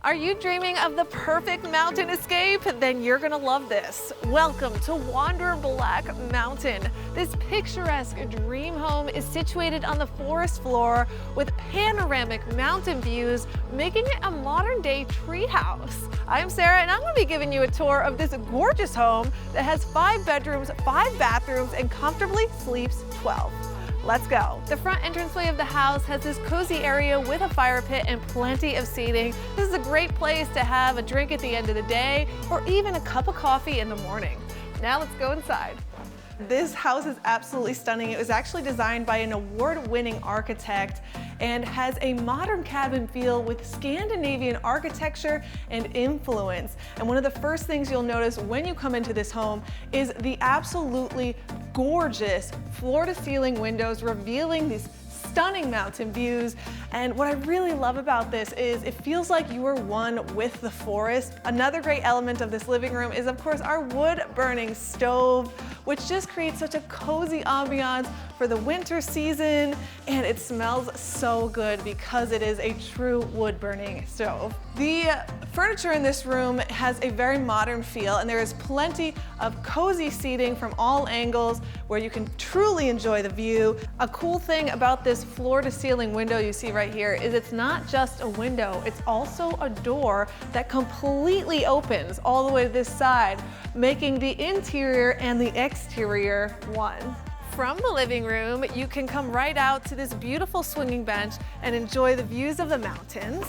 Are you dreaming of the perfect mountain escape? Then you're gonna love this. Welcome to Wander Black Mountain. This picturesque dream home is situated on the forest floor with panoramic mountain views, making it a modern day treehouse. I'm Sarah and I'm gonna be giving you a tour of this gorgeous home that has 5 bedrooms, 5 bathrooms, and comfortably sleeps 12. Let's go. The front entranceway of the house has this cozy area with a fire pit and plenty of seating. This is a great place to have a drink at the end of the day or even a cup of coffee in the morning. Now let's go inside. This house is absolutely stunning. It was actually designed by an award-winning architect and has a modern cabin feel with Scandinavian architecture and influence. And one of the first things you'll notice when you come into this home is the absolutely gorgeous floor-to-ceiling windows revealing these stunning mountain views. And what I really love about this is it feels like you are one with the forest. Another great element of this living room is, of course, our wood-burning stove, which just creates such a cozy ambiance for the winter season, and it smells so good because it is a true wood-burning stove. The furniture in this room has a very modern feel, and there is plenty of cozy seating from all angles where you can truly enjoy the view. A cool thing about this floor-to-ceiling window you see right here is it's not just a window, it's also a door that completely opens all the way to this side, making the interior and the exterior one. From the living room, you can come right out to this beautiful swinging bench and enjoy the views of the mountains.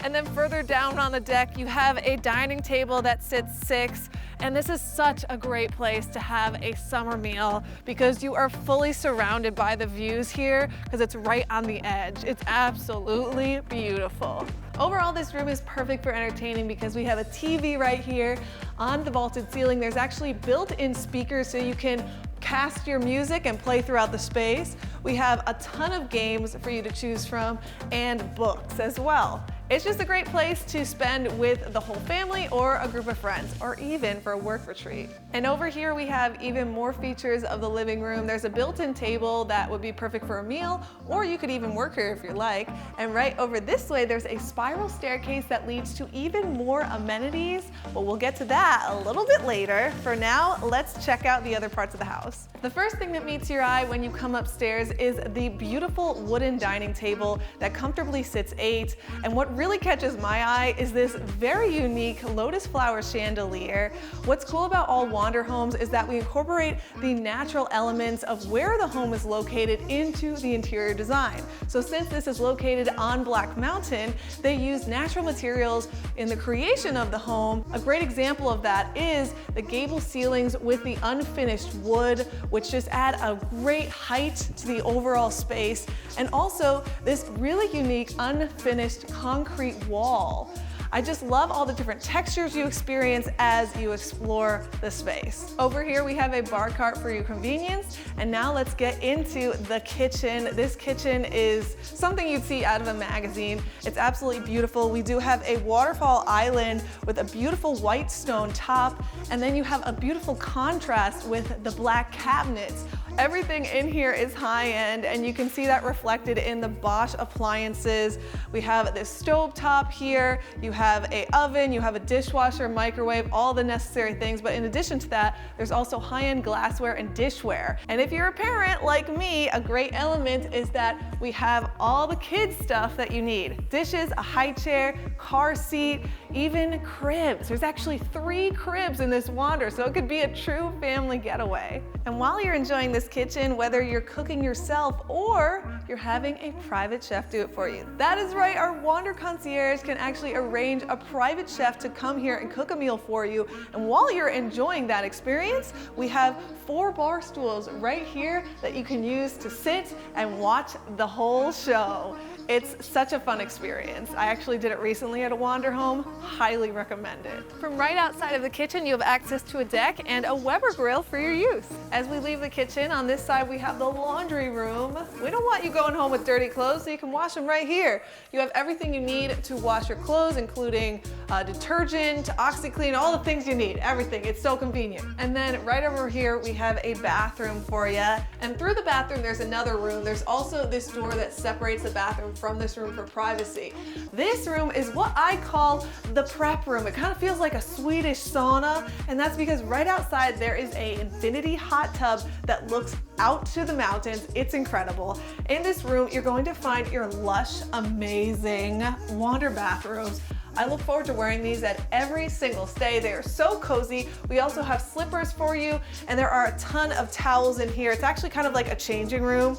And then further down on the deck, you have a dining table that sits 6. And this is such a great place to have a summer meal because you are fully surrounded by the views here because it's right on the edge. It's absolutely beautiful. Overall, this room is perfect for entertaining because we have a TV right here on the vaulted ceiling. There's actually built-in speakers so you can cast your music and play throughout the space. We have a ton of games for you to choose from and books as well. It's just a great place to spend with the whole family or a group of friends, or even for a work retreat. And over here we have even more features of the living room. There's a built-in table that would be perfect for a meal, or you could even work here if you like. And right over this way, there's a spiral staircase that leads to even more amenities, but we'll get to that a little bit later. For now, let's check out the other parts of the house. The first thing that meets your eye when you come upstairs is the beautiful wooden dining table that comfortably sits 8. And what really catches my eye is this very unique lotus flower chandelier. What's cool about all Wander homes is that we incorporate the natural elements of where the home is located into the interior design. So since this is located on Black Mountain, they use natural materials in the creation of the home. A great example of that is the gable ceilings with the unfinished wood, which just add a great height to the overall space, and also this really unique unfinished concrete wall. I just love all the different textures you experience as you explore the space. Over here we have a bar cart for your convenience, and now let's get into the kitchen. This kitchen is something you'd see out of a magazine. It's absolutely beautiful. We do have a waterfall island with a beautiful white stone top, and then you have a beautiful contrast with the black cabinets. Everything in here is high-end, and you can see that reflected in the Bosch appliances. We have this stove top here, you have an oven, you have a dishwasher, microwave, all the necessary things. But in addition to that, there's also high-end glassware and dishware. And if you're a parent like me, a great element is that we have all the kids stuff that you need. Dishes, a high chair, car seat, even cribs. There's actually 3 cribs in this Wander, so it could be a true family getaway. And while you're enjoying this kitchen, whether you're cooking yourself or you're having a private chef do it for you. That is right, our Wander Concierge can actually arrange a private chef to come here and cook a meal for you. And while you're enjoying that experience, we have 4 bar stools right here that you can use to sit and watch the whole show. It's such a fun experience. I actually did it recently at a Wander home. Highly recommend it. From right outside of the kitchen, you have access to a deck and a Weber grill for your use. As we leave the kitchen, on this side we have the laundry room. We don't want you going home with dirty clothes, so you can wash them right here. You have everything you need to wash your clothes, including detergent, OxyClean, all the things you need, everything. It's so convenient. And then right over here, we have a bathroom for you. And through the bathroom, there's another room. There's also this door that separates the bathroom from this room for privacy. This room is what I call the prep room. It kind of feels like a Swedish sauna, and that's because right outside there is an infinity hot tub that looks out to the mountains. It's incredible. In this room, you're going to find your lush, amazing Wander bathrooms. I look forward to wearing these at every single stay. They are so cozy. We also have slippers for you, and there are a ton of towels in here. It's actually kind of like a changing room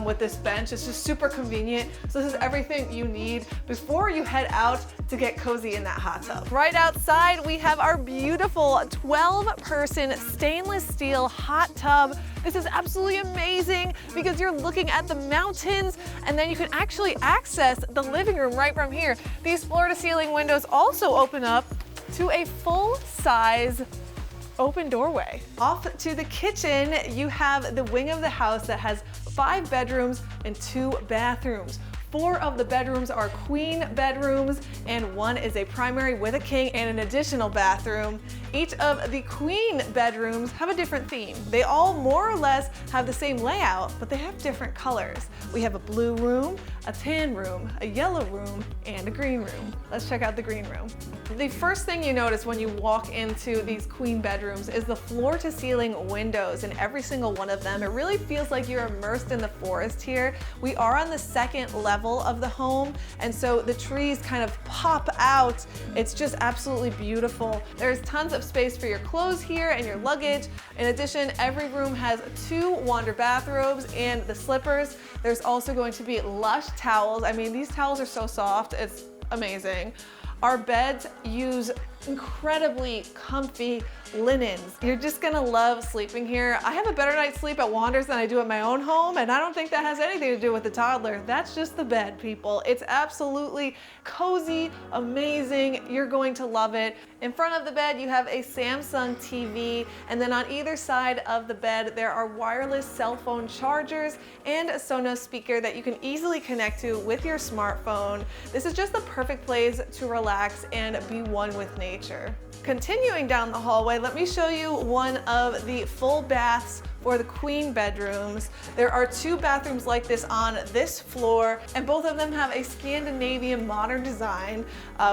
with this bench. It's just super convenient. So this is everything you need before you head out to get cozy in that hot tub. Right outside, we have our beautiful 12-person stainless steel hot tub. This is absolutely amazing because you're looking at the mountains, and then you can actually access the living room right from here. These floor-to-ceiling windows also open up to a full-size open doorway. Off to the kitchen, you have the wing of the house that has 5 bedrooms and 2 bathrooms. 4 of the bedrooms are queen bedrooms, and 1 is a primary with a king and an additional bathroom. Each of the queen bedrooms have a different theme. They all more or less have the same layout, but they have different colors. We have a blue room, a tan room, a yellow room, and a green room. Let's check out the green room. The first thing you notice when you walk into these queen bedrooms is the floor-to-ceiling windows, and every single one of them. It really feels like you're immersed in the forest here. We are on the 2nd level of the home, and so the trees kind of pop out. It's just absolutely beautiful. There's tons of space for your clothes here and your luggage. In addition, every room has 2 Wander bathrobes and the slippers. There's also going to be lush towels. I mean, these towels are so soft, it's amazing. Our beds use incredibly comfy linens. You're just gonna love sleeping here. I have a better night's sleep at Wander's than I do at my own home, and I don't think that has anything to do with the toddler. That's just the bed, people. It's absolutely cozy, amazing. You're going to love it. In front of the bed, you have a Samsung TV, and then on either side of the bed, there are wireless cell phone chargers and a Sonos speaker that you can easily connect to with your smartphone. This is just the perfect place to relax and be one with nature. Continuing down the hallway, let me show you one of the full baths for the queen bedrooms. There are 2 bathrooms like this on this floor, and both of them have a Scandinavian modern design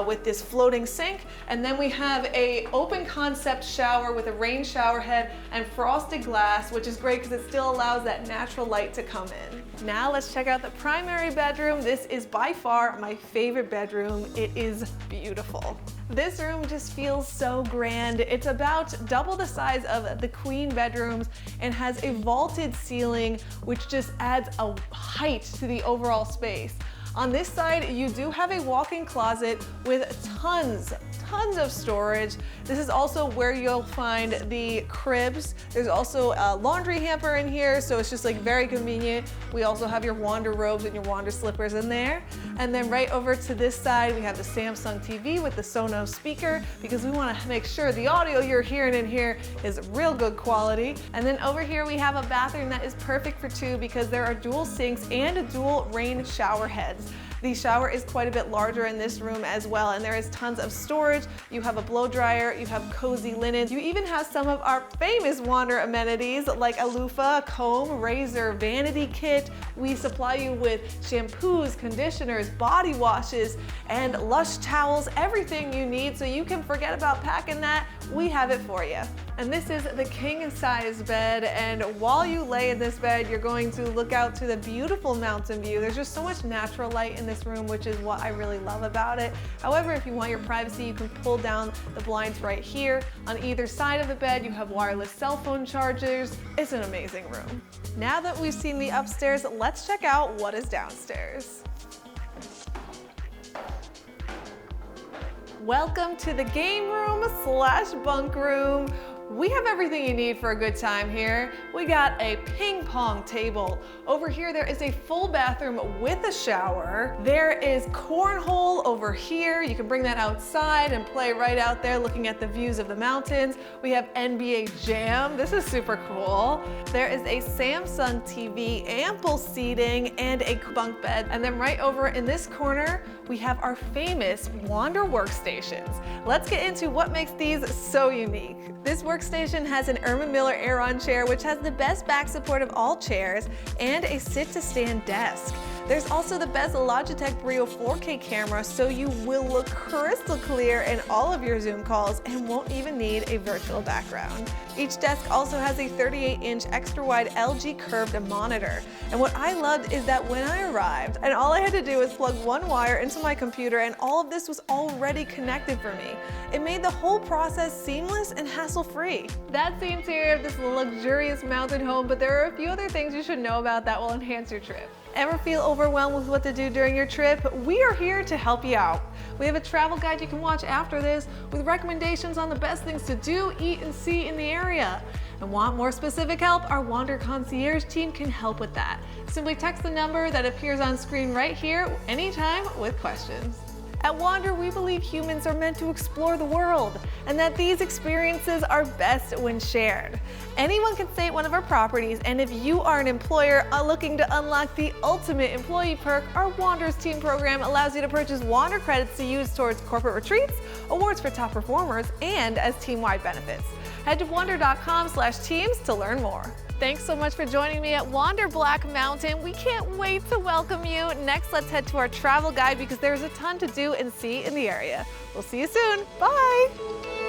with this floating sink. And then we have a open concept shower with a rain shower head and frosted glass, which is great because it still allows that natural light to come in. Now let's check out the primary bedroom. This is by far my favorite bedroom. It is beautiful. This room just feels so grand. It's about double the size of the queen bedrooms and has a vaulted ceiling, which just adds a height to the overall space. On this side, you do have a walk-in closet with tons of storage. This is also where you'll find the cribs. There's also a laundry hamper in here, so it's just like very convenient. We also have your Wander robes and your Wander slippers in there. And then right over to this side, we have the Samsung TV with the Sonos speaker because we want to make sure the audio you're hearing in here is real good quality. And then over here, we have a bathroom that is perfect for 2 because there are dual sinks and dual rain shower heads. The shower is quite a bit larger in this room as well, and there is tons of storage. You have a blow dryer, you have cozy linens. You even have some of our famous Wander amenities like a loofah, comb, razor, vanity kit. We supply you with shampoos, conditioners, body washes, and lush towels, everything you need so you can forget about packing that. We have it for you. And this is the king size bed, and while you lay in this bed, you're going to look out to the beautiful mountain view. There's just so much natural light in this room, which is what I really love about it. However, if you want your privacy, you can pull down the blinds right here. On either side of the bed, you have wireless cell phone chargers. It's an amazing room. Now that we've seen the upstairs, let's check out what is downstairs. Welcome to the game room / bunk room. We have everything you need for a good time here. We got a ping pong table. Over here, there is a full bathroom with a shower. There is cornhole over here. You can bring that outside and play right out there looking at the views of the mountains. We have NBA Jam. This is super cool. There is a Samsung TV, ample seating, and a bunk bed. And then right over in this corner, we have our famous Wander workstations. Let's get into what makes these so unique. This workstation has an Erma Miller Aeron chair, which has the best back support of all chairs, and a sit-to-stand desk. There's also the best Logitech Brio 4K camera, so you will look crystal clear in all of your Zoom calls and won't even need a virtual background. Each desk also has a 38-inch extra-wide LG curved monitor. And what I loved is that when I arrived, and all I had to do was plug one wire into my computer and all of this was already connected for me. It made the whole process seamless and hassle-free. That's the interior of this luxurious mountain home, but there are a few other things you should know about that will enhance your trip. Ever feel overwhelmed with what to do during your trip? We are here to help you out. We have a travel guide you can watch after this with recommendations on the best things to do, eat, and see in the area. And want more specific help? Our Wander Concierge team can help with that. Simply text the number that appears on screen right here anytime with questions. At Wander, we believe humans are meant to explore the world and that these experiences are best when shared. Anyone can stay at one of our properties, and if you are an employer looking to unlock the ultimate employee perk, our Wander's Team program allows you to purchase Wander credits to use towards corporate retreats, awards for top performers, and as team-wide benefits. Head to wander.com/teams to learn more. Thanks so much for joining me at Wander Black Mountain. We can't wait to welcome you. Next, let's head to our travel guide because there's a ton to do and see in the area. We'll see you soon. Bye.